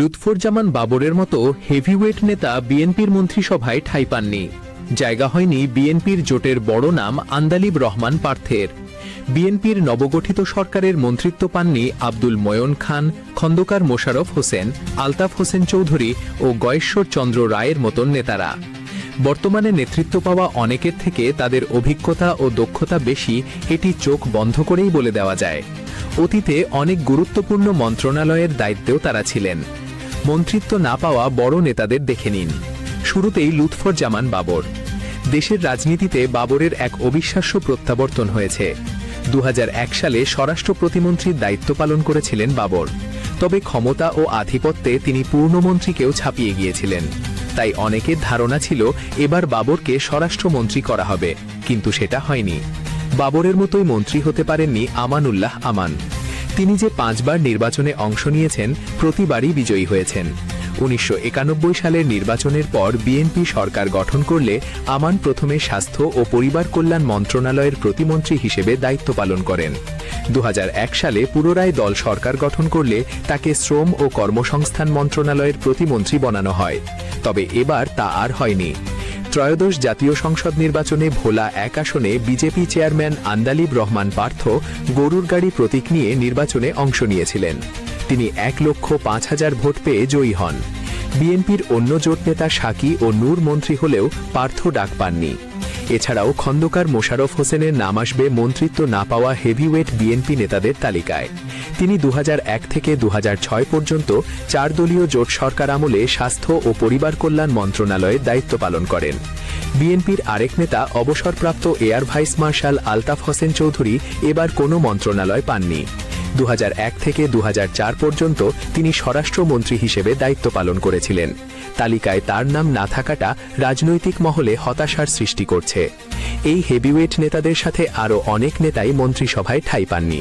লুৎফুজ্জামান বাবরের মতো হেভিওয়েট নেতা বিএনপির মন্ত্রিসভায় ঠাঁই পাননি। জায়গা হয়নি বিএনপির জোটের বড় নাম আন্দালিব রহমান পার্থের। বিএনপির নবগঠিত সরকারের মন্ত্রিত্ব পাননি আব্দুল ময়ন খান, খন্দকার মোশাররফ হোসেন, আলতাফ হোসেন চৌধুরী ও গয়েশ্বর চন্দ্র রায়ের মতন নেতারা। বর্তমানে নেতৃত্ব পাওয়া অনেকের থেকে তাদের অভিজ্ঞতা ও দক্ষতা বেশি, এটি চোখ বন্ধ করেই বলে দেওয়া যায়। অতীতে অনেক গুরুত্বপূর্ণ মন্ত্রণালয়ের দায়িত্বেও তারা ছিলেন। মন্ত্রিত্ব না পাওয়া বড় নেতাদের দেখে নিন। শুরুতেই লুৎফুজ্জামান বাবর। দেশের রাজনীতিতে বাবরের এক অবিশ্বাস্য প্রত্যাবর্তন হয়েছে। 2001 সালে স্বরাষ্ট্র প্রতিমন্ত্রীর দায়িত্ব পালন করেছিলেন বাবর। তবে ক্ষমতা ও আধিপত্যে তিনি পূর্ণমন্ত্রীকেও ছাপিয়ে গিয়েছিলেন। তাই অনেকের ধারণা ছিল এবার বাবরকে স্বরাষ্ট্রমন্ত্রী করা হবে, কিন্তু সেটা হয়নি। বাবরের মতোই মন্ত্রী হতে পারেননি আমানুল্লাহ আমান। তিনি যে 5 বার নির্বাচনে অংশ নিয়েছেন, প্রতিবারই বিজয়ী হয়েছেন। 1991 সালের নির্বাচনের পর বিএনপি সরকার গঠন করলে আমান প্রথমে স্বাস্থ্য ও পরিবার কল্যাণ মন্ত্রণালয়ের প্রতিমন্ত্রী হিসেবে দায়িত্ব পালন করেন। 2001 সালে পুনরায় দল সরকার গঠন করলে তাকে শ্রম ও কর্মসংস্থান মন্ত্রণালয়ের প্রতিমন্ত্রী বানানো হয়। তবে এবার তা আর হয়নি। ত্রয়োদশ জাতীয় সংসদ নির্বাচনে ভোলা 1 আসনে বিজেপি চেয়ারম্যান আন্দালিব রহমান পার্থ গরুর গাড়ি প্রতীক নিয়ে নির্বাচনে অংশ নিয়েছিলেন। তিনি 1,05,000 ভোট পেয়ে জয়ী হন। বিএনপির অন্য জোট নেতা সাকি ও নূর মন্ত্রী হলেও পার্থ ডাক পাননি। এছাড়াও খন্দকার মোশাররফ হোসেনের নাম আসবে মন্ত্রিত্ব না পাওয়া হেভিওয়েট বিএনপি নেতাদের তালিকায়। তিনি 2001 থেকে 2006 পর্যন্ত 4 দলীয় জোট সরকার আমলে স্বাস্থ্য ও পরিবার কল্যাণ মন্ত্রণালয়ের দায়িত্ব পালন করেন। বিএনপির আরেক নেতা অবসরপ্রাপ্ত air vice marshal Altaf Hossain Chowdhury এবার কোনো মন্ত্রণালয় পাননি। 2001 থেকে 2004 পর্যন্ত তিনি স্বরাষ্ট্রমন্ত্রী হিসেবে দায়িত্ব পালন করেছিলেন। তালিকায় তার নাম না থাকাটা রাজনৈতিক মহলে হতাশার সৃষ্টি করছে। এই হেভিওয়েট নেতাদের সাথে আরও অনেক নেতাই মন্ত্রিসভায় ঠাঁই পাননি।